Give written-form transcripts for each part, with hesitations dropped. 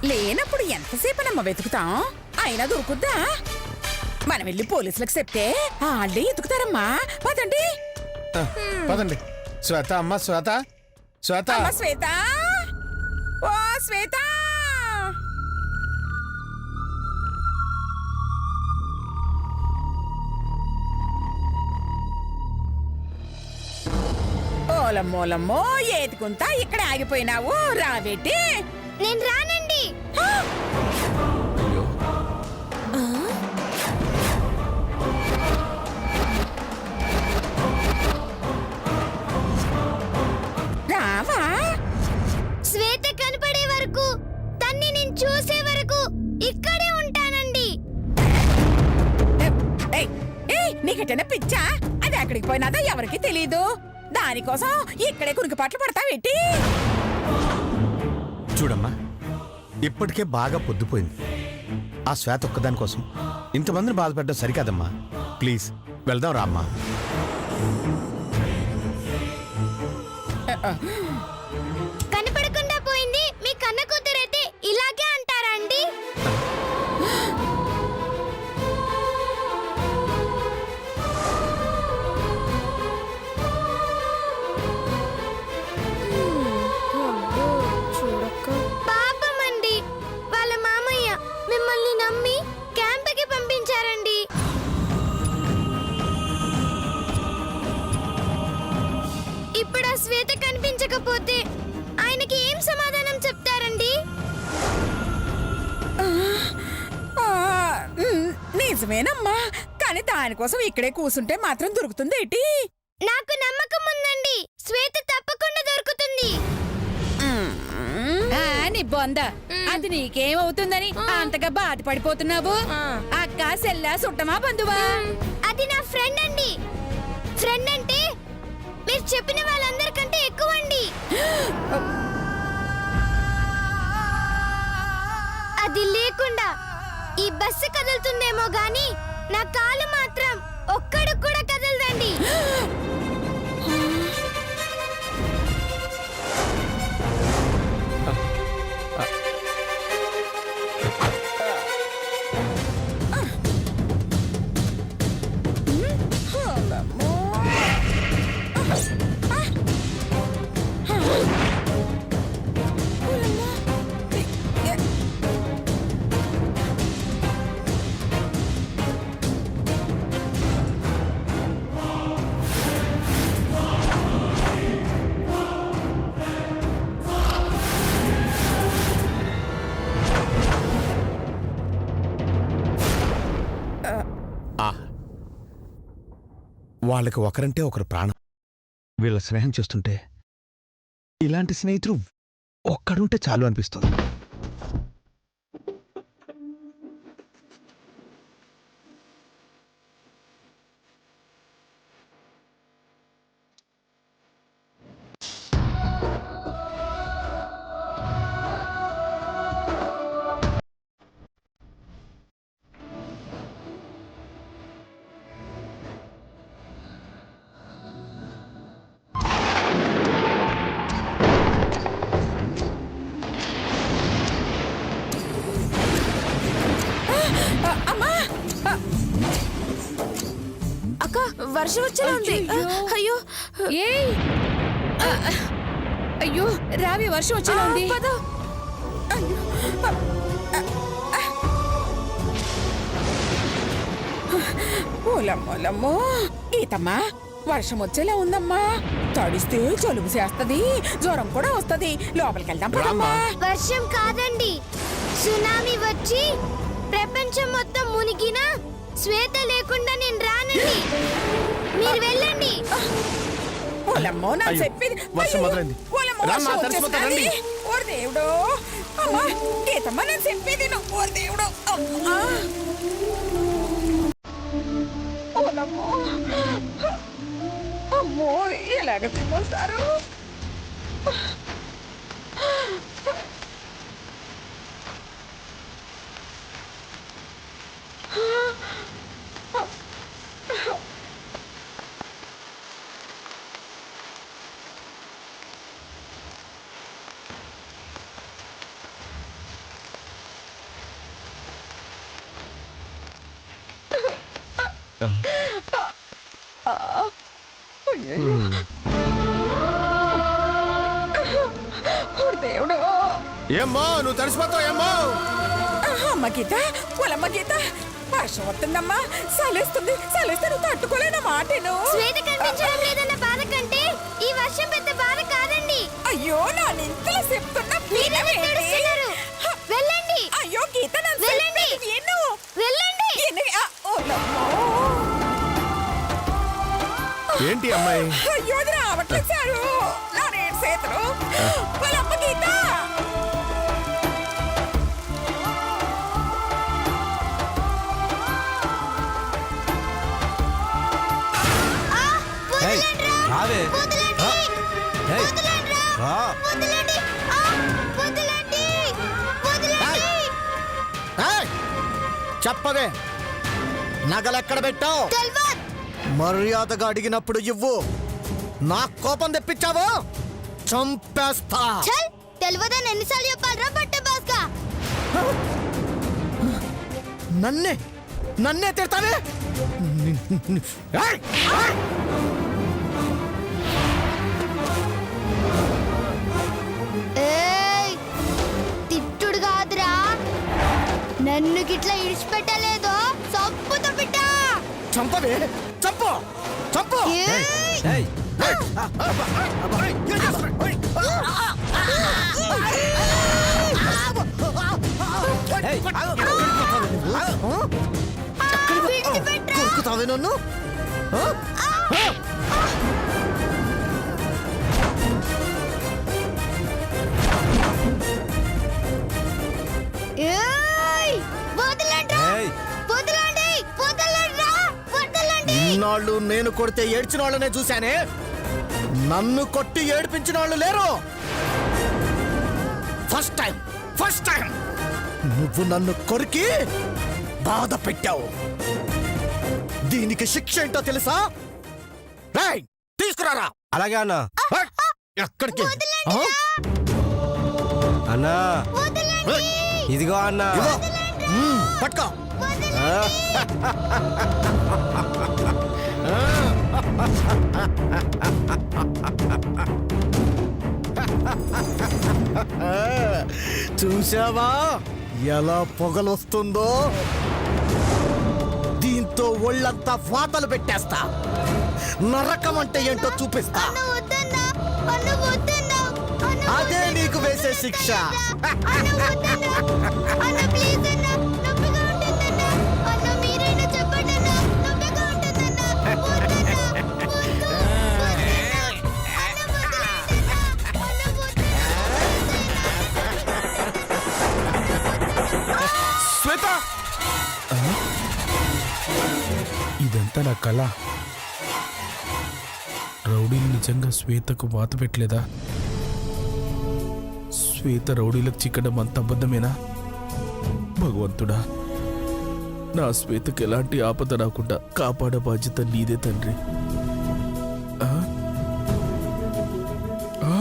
లేనప్పుడు ఎంతసేపనమ్మా వెతుకుతాం? అయినా దొరుకుద్దా? మనం వెళ్ళి పోలీసులకు చెప్తే వాళ్ళే ఎతుకుతారమ్మా. పదండి పదండి. శ్వేత, అమ్మ శ్వేత, శ్వేత, శ్వేత, ఓ శ్వేత. ఓలమ్మోలమ్మో, ఏతుకుంటా ఇక్కడ ఆగిపోయినావు, రాబెట్టి. నేను రానండి. రావా? శ్వేత కనపడే వరకు, తన్ని నేను చూసే వరకు ఇక్కడే ఉంటానండి. నీకెట్టనే పిచ్చా? అది ఎక్కడికి పోయినాదో ఎవరికి తెలీదు. దానికోసం ఇక్కడే కురికి పట్లు పడతావేటి? చూడమ్మా, ఇప్పటికే బాగా పొద్దుపోయింది. ఆ శ్వేత ఒక్కదాని కోసం ఇంతమందిని బాధపడ్డం సరికాదమ్మా. ప్లీజ్ వెళ్దాం రామ్మా. కనపడకుండా పోయింది మీ కన్న కూతురైతే ఇలాగే అంటారా అండి? పాపం అండి, వాళ్ళ మామయ్య మిమ్మల్ని నమ్మి క్యాంపుకి పంపించారండి. ఇప్పుడు ఆ శ్వేత కనిపించకపోతే ఆయనకి ఏం సమాధానం చెప్తారండి? నిజమేనమ్మా, కానీ దానికోసం ఇక్కడే కూసుంటే మాత్రం దొరుకుతుంది ఏంటి? నాకు నమ్మకం ఉందండి, శ్వేత తప్పకుండా దొరుకుతుంది. నీ బొంద, అది నీకేమవుతుందని అంతగా బాధపడిపోతున్నావు? అక్క, సెల్లా, సుట్టమా, బంధువా? అది నా ఫ్రెండ్ అండి. ఫ్రెండ్ అంటే మీరు చెప్పిన వాళ్ళందరికంటే ఎక్కువ అండి. అది లేకుండా ఈ బస్సు కదులుతుందేమో గాని నా కాలు మాత్రం ఒక్కడు కూడా కదలదండి. వాళ్ళకి ఒకరంటే ఒకరు ప్రాణం. వీళ్ళ స్నేహం చేస్తుంటే ఇలాంటి స్నేహితులు ఒక్కడుంటే చాలు అనిపిస్తుంది. అక్క, వర్షం వచ్చేలా ఉంది. అయ్యో, ఏయ్, అయ్యో రావి, వర్షం వచ్చేలా ఉంది. ఓలమ్మోలమ్మో, ఈతమ్మా, వర్షం వచ్చేలా ఉందమ్మా. తడిస్తే జలుబు చేస్తది, జ్వరం కూడా వస్తది. లోపలికి వెళ్దాం పదమ్మా. వర్షం కాదండి, సునామీ వచ్చి ప్రపంచం మొత్తం మునిగినా శ్వేత లేకుండా నేను రానండి. మీరు వెళ్ళండి. ఓలమ్మో, నా చెప్పేది. వర్షం మొదలైంది. ఓలమ్మో, రామ్మా, వర్షం తడిసిపోతా, వచ్చేస్తది. రండి. ఓరి దేవుడో, అమ్మా, గీతమ్మా, నేను చెప్పేది విను. ఓరి దేవుడో, అమ్మా. ఓలమ్మో, అమ్మో, ఎలాగ తిమ్మొస్తారు? దేవుడు ఏమ్మో నువ్వు తడిసిపోతావు ఏమ్మో. అమ్మ గీత పొలమ్మ గీత వర్షం వస్తుందమ్మా చలేస్తుంది చలేస్తే నువ్వు తట్టుకోలేన మాటేను శ్వేత కనిపించడం లేదన్న బాధ కంటే ఈ వర్షం పెద్ద బాధ కాదండి. అయ్యో నా నింతలు చెప్తున్నా మీరెందుకు ఏడుస్తున్నారు? వెళ్ళండి. అయ్యో గీత నన్ను వెళ్ళండి. చెప్పేది విను. వెళ్ళండి. ఏంటి అమ్మాయి? అయ్యో అది రావట్లేదు సారు నా రేటు చేతులు పొలమ్మ గీత రావే వదలండి. ఏయ్, వదలండి. రా. వదలండి. వదలండి. వదలండి. ఏయ్, చెప్పవే నగలెక్కడ పెట్టావు? తెల్వద్. మర్యాదగా అడిగినప్పుడు ఇవ్వు. నా కోపం తెప్పించావు చంపేస్తా. చల్ తెల్వదని ఎన్నిసార్లు చెప్పాలరా బట్ట బాస్కా. నన్నే తిడతావే. ఏయ్, ఏయ్. ఏయ్ తిట్టుడు కాదురా నన్ను గిట్లా ఇడిచిపెట్టలేదో చంపుతా బిడ్డ. చంపవే చంపు చంపు. ఏయ్. ఏయ్, ఏయ్. విడిచిపెట్టరా. కొరుకుతావే నన్ను. ఏయ్ వదలండ్రా. ఏయ్. వదలండి. వదలండ్రా. వదలండి. ఇన్నాళ్ళు నేను కొడితే ఏడ్చిన వాళ్ళనే చూశానే, నన్ను కొట్టి ఏడిపించిన వాళ్ళు లేరు. ఫస్ట్ టైం నువ్వు నన్ను కొరికి బాధ పెట్టావు. దీనికి శిక్ష ఏంటో తెలుసా? రేయ్, తీసుకురారా. అలాగే అన్నా. ఎక్కడికి? ఆ? అన్నా వదలండి. ఇదిగో అన్నా. ఇదిగో. పట్టుకో. చూసావా ఎలా పొగలొస్తుందో? దీంతో ఒళ్ళంతా వాతలు పెట్టేస్తా. నరకం అంటే ఏంటో చూపిస్తా. అన్న వద్దన్నా. అన్న వద్దన్నా. అన్న అదే నీకు వేసే శిక్ష. అన్న వద్దన్నా. అన్న ప్లీజ్ అన్న నొప్పిగా ఉంటుందన్నా. అన్న మీరైనా చెప్పండి అన్న నొప్పిగా ఉంటుందన్నా. వద్దన్నా. వద్దు. వద్దన్నా. అన్న వదలండన్నా. అన్న వద్దన్నా. శ్వేత! ఇదంతా నా కళ. రౌడీలు నిజంగా శ్వేతకు వాత పెట్టలేదా? శ్వేత రౌడీలకు చిక్కడం అంత అబద్ధమేనా? భగవంతుడా, నా శ్వేతకు ఎలాంటి ఆపద రాకుండా కాపాడే బాధ్యత నీదే తండ్రి. ఆ? ఆ?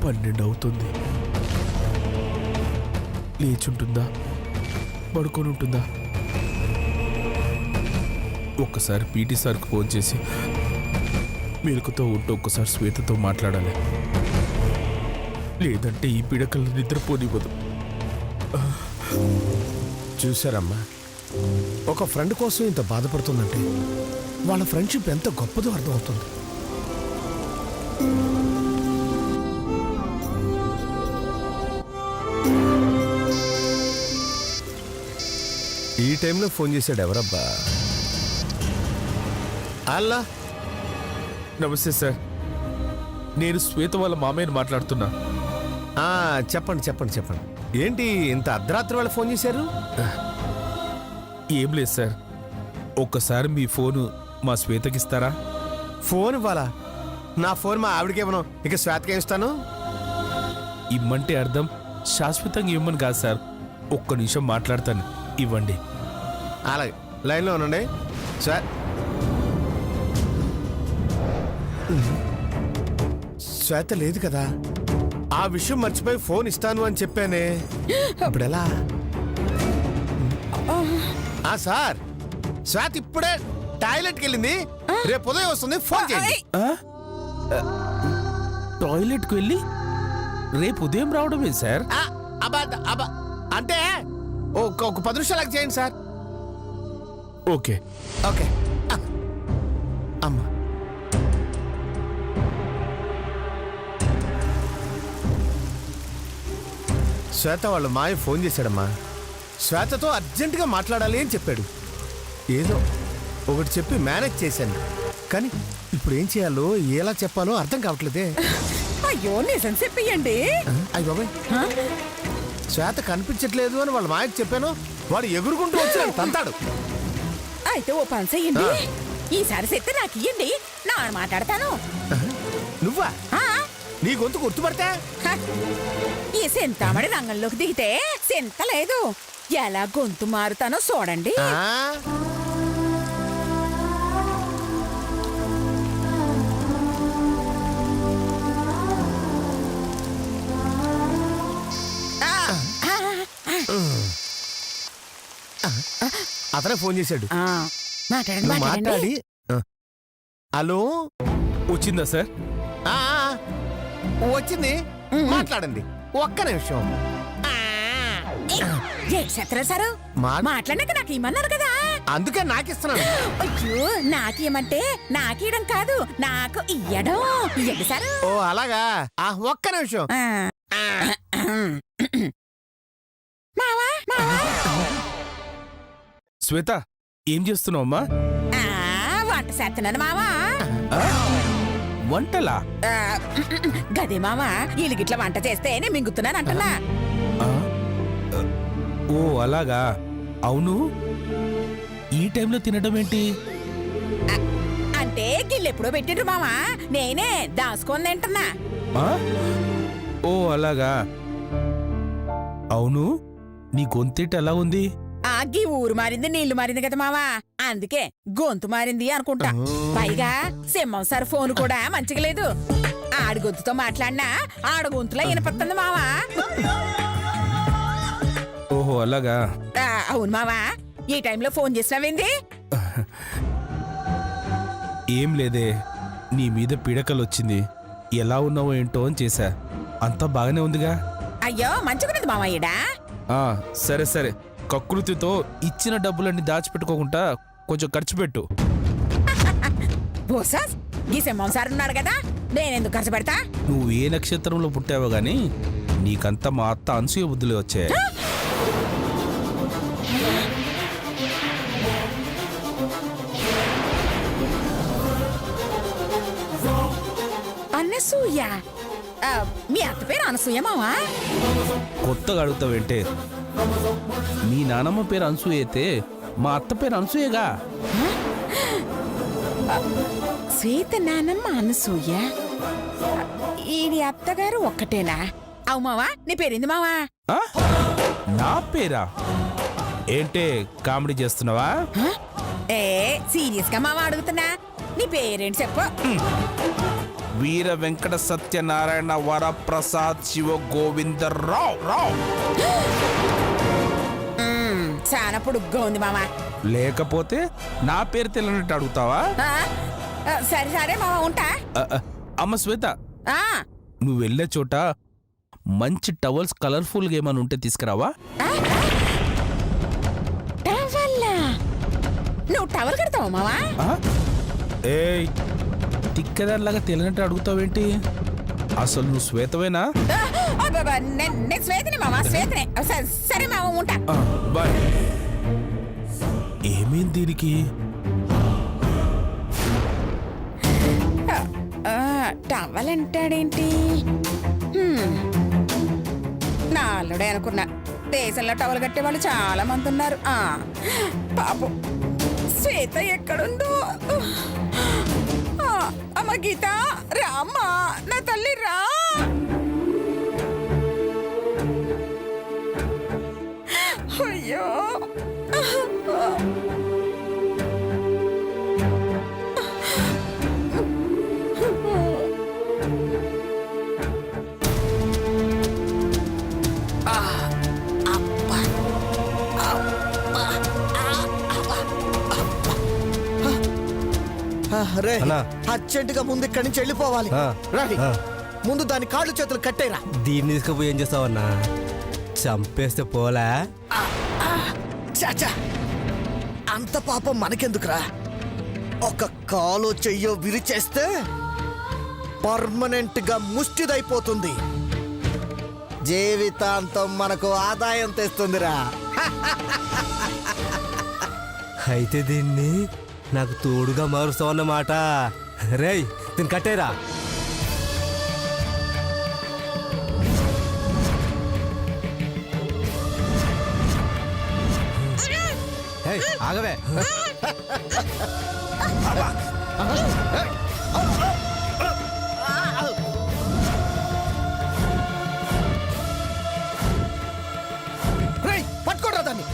12 అవుతుంది. లేచుంటుందా? పడుకొని ఉంటుందా? ఒక్కసారి పీటీ సార్కి ఫోన్ చేసి మెలకుతో ఉంటూ ఒక్కసారి శ్వేతతో మాట్లాడాలి. లేదంటే ఈ పిడకలు నిద్రపోనివ్వదు. చూసారమ్మా, ఒక ఫ్రెండ్ కోసం ఇంత బాధపడుతుందంటే వాళ్ళ ఫ్రెండ్షిప్ ఎంత గొప్పదో అర్థమవుతుంది. ఈ టైంలో ఫోన్ చేశాడు ఎవరబ్బా? అల్లా. నమస్తే సార్, నేను శ్వేత వాళ్ళ మామయ్యని మాట్లాడుతున్నా. చెప్పండి చెప్పండి చెప్పండి. ఏంటి ఇంత అర్ధరాత్రి వాళ్ళు ఫోన్ చేశారు? ఏం లేదు సార్, ఒక్కసారి మీ ఫోను మా శ్వేతకి ఇస్తారా? ఫోన్ ఇవ్వాలా? నా ఫోన్ మా ఆవిడకి ఇవ్వను, ఇక శ్వేతకి ఇస్తాను. ఇమ్మంటే అర్థం శాశ్వతంగా ఇవ్వమని కాదు సార్, ఒక్క నిమిషం మాట్లాడతాను, ఇవ్వండి. అలాగే లైన్లో ఉండండి సార్. శ్వేత లేదు కదా, ఆ విషయం మర్చిపోయి ఫోన్ ఇస్తాను అని చెప్పానే, ఇప్పుడు ఎలా? సార్ శ్వేత ఇప్పుడే టాయిలెట్కి వెళ్ళింది. రేపు ఉదయం వస్తుంది, ఫోన్ చేయండి. టాయిలెట్కి వెళ్ళి రేపు ఉదయం రావడమే సార్. అంటే ఒక 10 నిమిషాలకు చేయండి సార్. ఓకే. ఓకే. అమ్మా శ్వేత వాళ్ళ మాయ ఫోన్ చేశాడమ్మా. శ్వేతతో అర్జెంటుగా మాట్లాడాలి అని చెప్పాడు. ఏదో ఒకటి చెప్పి మేనేజ్ చేశాను, కానీ ఇప్పుడు ఏం చేయాలో ఎలా చెప్పాలో అర్థం కావట్లేదే. అయ్యో నిజం చెప్పియండి. అయ్య బాబాయ్, శ్వేత కనిపించట్లేదు అని వాళ్ళ మాయకు చెప్పాను. వాడు ఎగురుకుంటూ వచ్చాడు, తంతాడు. అయితే ఓ పని చెయ్యండి, ఈసారి చెప్తే నాకు ఇయ్యండి, నా మాట్లాడతాను. నువ్వా? ఆ, నీ గొంతు గుర్తుపడతా? హ, ఈ సెంతామడి రంగంలోకి దిగితే సెంత లేదు. ఎలా గొంతు మారుతానో చూడండి. ఆ? అతనే ఫోన్ చేశాడు. ఆ, మాట్లాడండి నువ్వు మాట్లాడండి. మాట్లాడి హలో, వచ్చిందా సార్? ఆ, వచ్చింది, మాట్లాడండి. ఒక్క నిమిషం. ఏంటి సత్యరాజు సారు మాట్లాడినాక నాకు ఇమ్మన్నారు కదా. అందుకే నాకిస్తున్నాను. అయ్యో నాకేమంటే నాకేయడం కాదు, నాకు ఇయ్యడం. ఇయ్యండి సారు. ఓ అలాగా, ఒక్క నిమిషం. మావా మావా, శ్వేత ఏం చేస్తున్నావమ్మా? వంట చేస్తున్నాను మావా. వంటలా? గదే మావా, ఇలిగిట్ల వంట చేస్తే నేను మింగుతున్నాను అంటున్నా. ఆ? ఓ అలాగా. అవును, ఈ టైంలో తినడం ఏంటి? అంటే గిల్లెప్పుడో పెట్టిండ్రు మావా, నేనే దాచుకొని తింటున్నా. ఆ? ఓ అలాగా. అవును, నీ గొంతేటి ఎలా ఉంది? గీ ఊరు మారింది, నీళ్లు మారింది కదా మావా, అందుకే గొంతు మారింది అనుకుంటా. పైగా సింహం సార్ ఫోన్ కూడా మంచిగా లేదు. ఆడి గొంతుతో మాట్లాడినా ఆడ గొంతులా వినపడుతుంది మావా. ఓహో అలాగా. అవును మావా, ఈ టైంలో ఫోన్ చేసినావేంది? ఏం లేదే, నీ మీద పీడకలు వచ్చింది, ఎలా ఉన్నావో ఏంటో అని చేశా. అంతా బాగానే ఉందిగా? అయ్యో మంచిగున్నది మావా ఈడా. సరే సరే, కకృతితో ఇచ్చిన డబ్బులన్నీ దాచిపెట్టుకోకుండా కొంచెం ఖర్చు పెట్టు. బోసాస్, ఈ సింహం సార్ ఉన్నాడు కదా, నేనెందుకు ఖర్చు పెడతా? నువ్వు ఏ నక్షత్రంలో పుట్టావో గాని నీకంతా మా అత్త అనసూయ బుద్ధులే వచ్చాయి. అనసూయ? మీ అత్త పేరు అనసూయ మావా? కొత్తగా అడుగుతావేంటే? మీ నానమ్మ పేరు అనసూయ అయితే మా అత్త పేరు అనసూయగా. శ్వేత నానమ్మ అనసూయ, ఈడి అత్తగారు ఒక్కటేనా? అవు మావా, నీ పేరేంది మావా? ఆ? నా పేరా? ఏంటే కామెడీ చేస్తున్నావా? ఏ సీరియస్ గా మావా అడుగుతున్నా, నీ పేరేంటి చెప్పు. వీర వెంకట సత్యనారాయణ వరప్రసాద్ శివ గోవిందరావు రావు. చాలా పొడుగ్గా ఉంది మావా. లేకపోతే నా పేరు తెలియనట్టు అడుగుతావా? సరే సరే మావా, ఉంటా. అమ్మ శ్వేత, ఆ, నువ్వు వెళ్ళే చోట మంచి టవల్స్ కలర్ఫుల్ గా ఏమైనా ఉంటే తీసుకురావా? టవల్లా? నువ్వు టవల్ కడతావా మావా? ఏయ్, తిక్కదారిలాగా తెలియనట్టు అడుగుతావేంటి? అసలు నువ్వు శ్వేతవేనా? నేను శ్వేతని మావా, శ్వేతనే. సరే మావా, ఉంటా. బాయ్. ఏమైంది దీనికి? టవల్ అంటాడేంటి? నా అల్లుడే అనుకున్నా. దేశంలో టవల్ కట్టే వాళ్ళు చాలా మంది ఉన్నారు. పాపం శ్వేత ఎక్కడుందో. అమ్మ గీత, రామ్మా, నా తల్లి రా. అయ్యో రే అన్నా. అర్జెంటుగా ముందు ఇక్కడి నుంచి వెళ్ళిపోవాలి ఆ, రండి ఆ. ముందు దాని కాళ్ళు చేతులు కట్టేరా. దీన్ని తీసుకుపోయి ఏం చేస్తావన్నా? చంపేస్తే పోలే. చాచా అంత పాపం మనకెందుకురా? ఒక కాలు చెయ్యో విరిచేస్తే పర్మనెంట్ గా ముష్టిదైపోతుంది. జీవితాంతం మనకు ఆదాయం తెస్తుందిరా. అయితే దీన్ని నాకు తోడుగా మారుస్తావన్నమాట. రేయ్ దీన్ని కట్టేరా. ఏయ్, ఆగవే. రేయ్ పట్టుకోరా దాన్ని.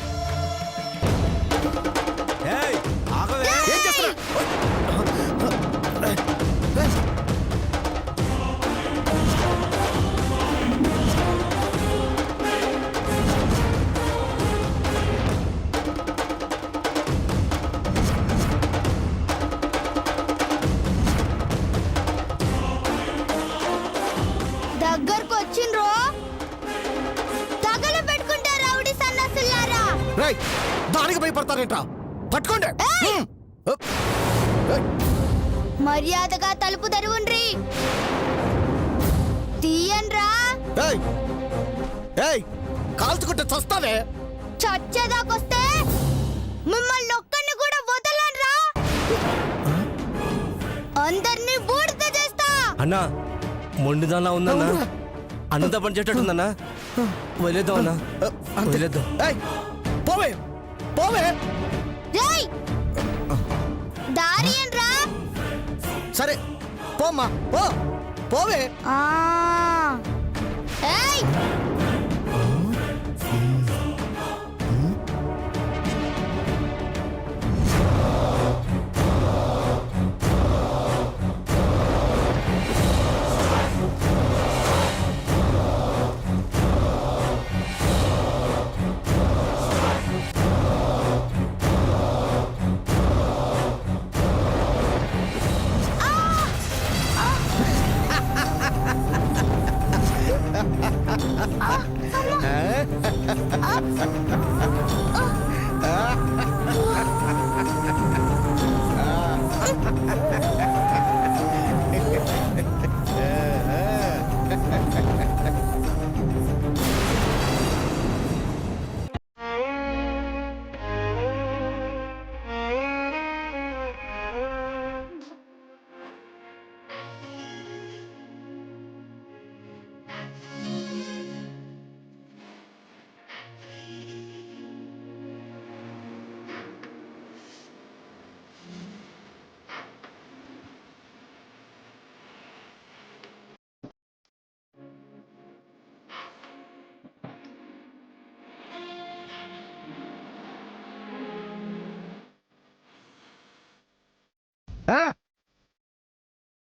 ఏయ్, ఆగవే. ఏం చేస్తున్నా? దగ్గరకు వచ్చిండ్రో తగలు పెట్టుకుంటా రౌడీ సన్నసులారా. రేయ్ దానికి భయపడతారేంట్రా? పట్టుకోండి. ఏయ్! మర్యాదగా తలుపు తెరువుండ్రి. తీయండ్రా. ఏయ్ ఏయ్ కాల్చుకుంటే చస్తావే. చచ్చేదాకొస్తే మిమ్మల్ని ఒక్కడిని కూడా వదలనురా. అందరినీ బూడిద చేస్తా. అన్నా మొండిదాలా ఉందన్నా. అన్నంత పని చేసేటట్టుందన్నా. వదిలేద్దాం అన్నా, వదిలేద్దాం. ఏయ్ పోవే పోవే. రేయ్ దారి ఏంట్రా? సరే పోమ్మా పో పోవే. ఏయ్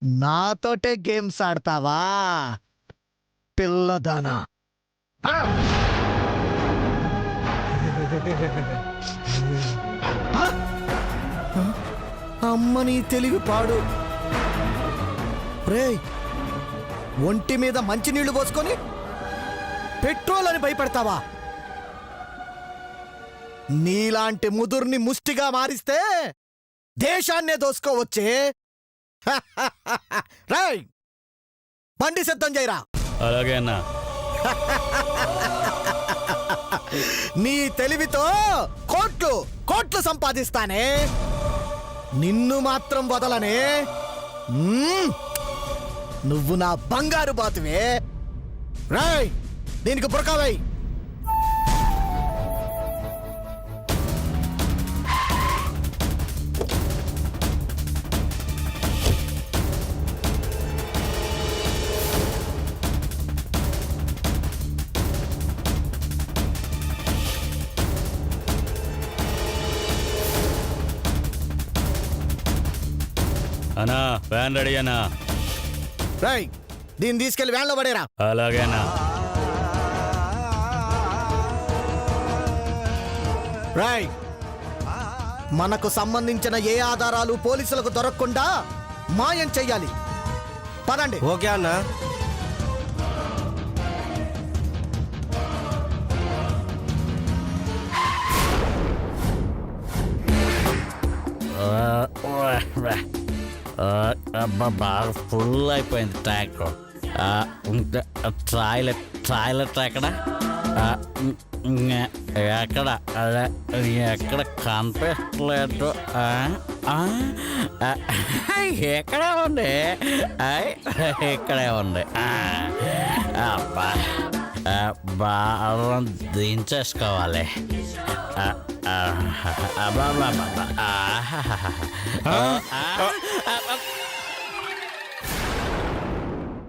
నాతోటే గేమ్స్ ఆడతావా పిల్లదానా? అమ్మని తెలివి పాడు. రేయ్ ఒంటి మీద మంచినీళ్లు పోసుకొని పెట్రోల్ అని భయపడతావా? నీలాంటి ముదుర్ని ముష్టిగా మారిస్తే దేశాన్నే దోసుకోవచ్చే. రేయ్ బండి సిద్ధం చేయరా. అలాగే అన్నా. నీ తెలివితో కోట్లు కోట్లు సంపాదిస్తానే, నిన్ను మాత్రం వదలనే. నువ్వు నా బంగారు బాతువే. రేయ్ దీనికి బురకావై. అన్నా వ్యాన్ రెడీ అన్నా. రేయ్ దీన్ని తీసుకెళ్లి వ్యాన్లో పడేరా. అలాగే అన్నా. రేయ్ మనకు సంబంధించిన ఏ ఆధారాలు పోలీసులకు దొరకకుండా మాయం చెయ్యాలి. పదండి. ఓకే అన్నా. బాగా ఫుల్ అయిపోయింది ట్యాంక్. టాయిలెట్ ఎక్కడ ఎక్కడ ఎక్కడ కనిపించలేదు. ఎక్కడే ఉంది, ఇక్కడే ఉంది. అబ్బా బాగా దించేసుకోవాలి.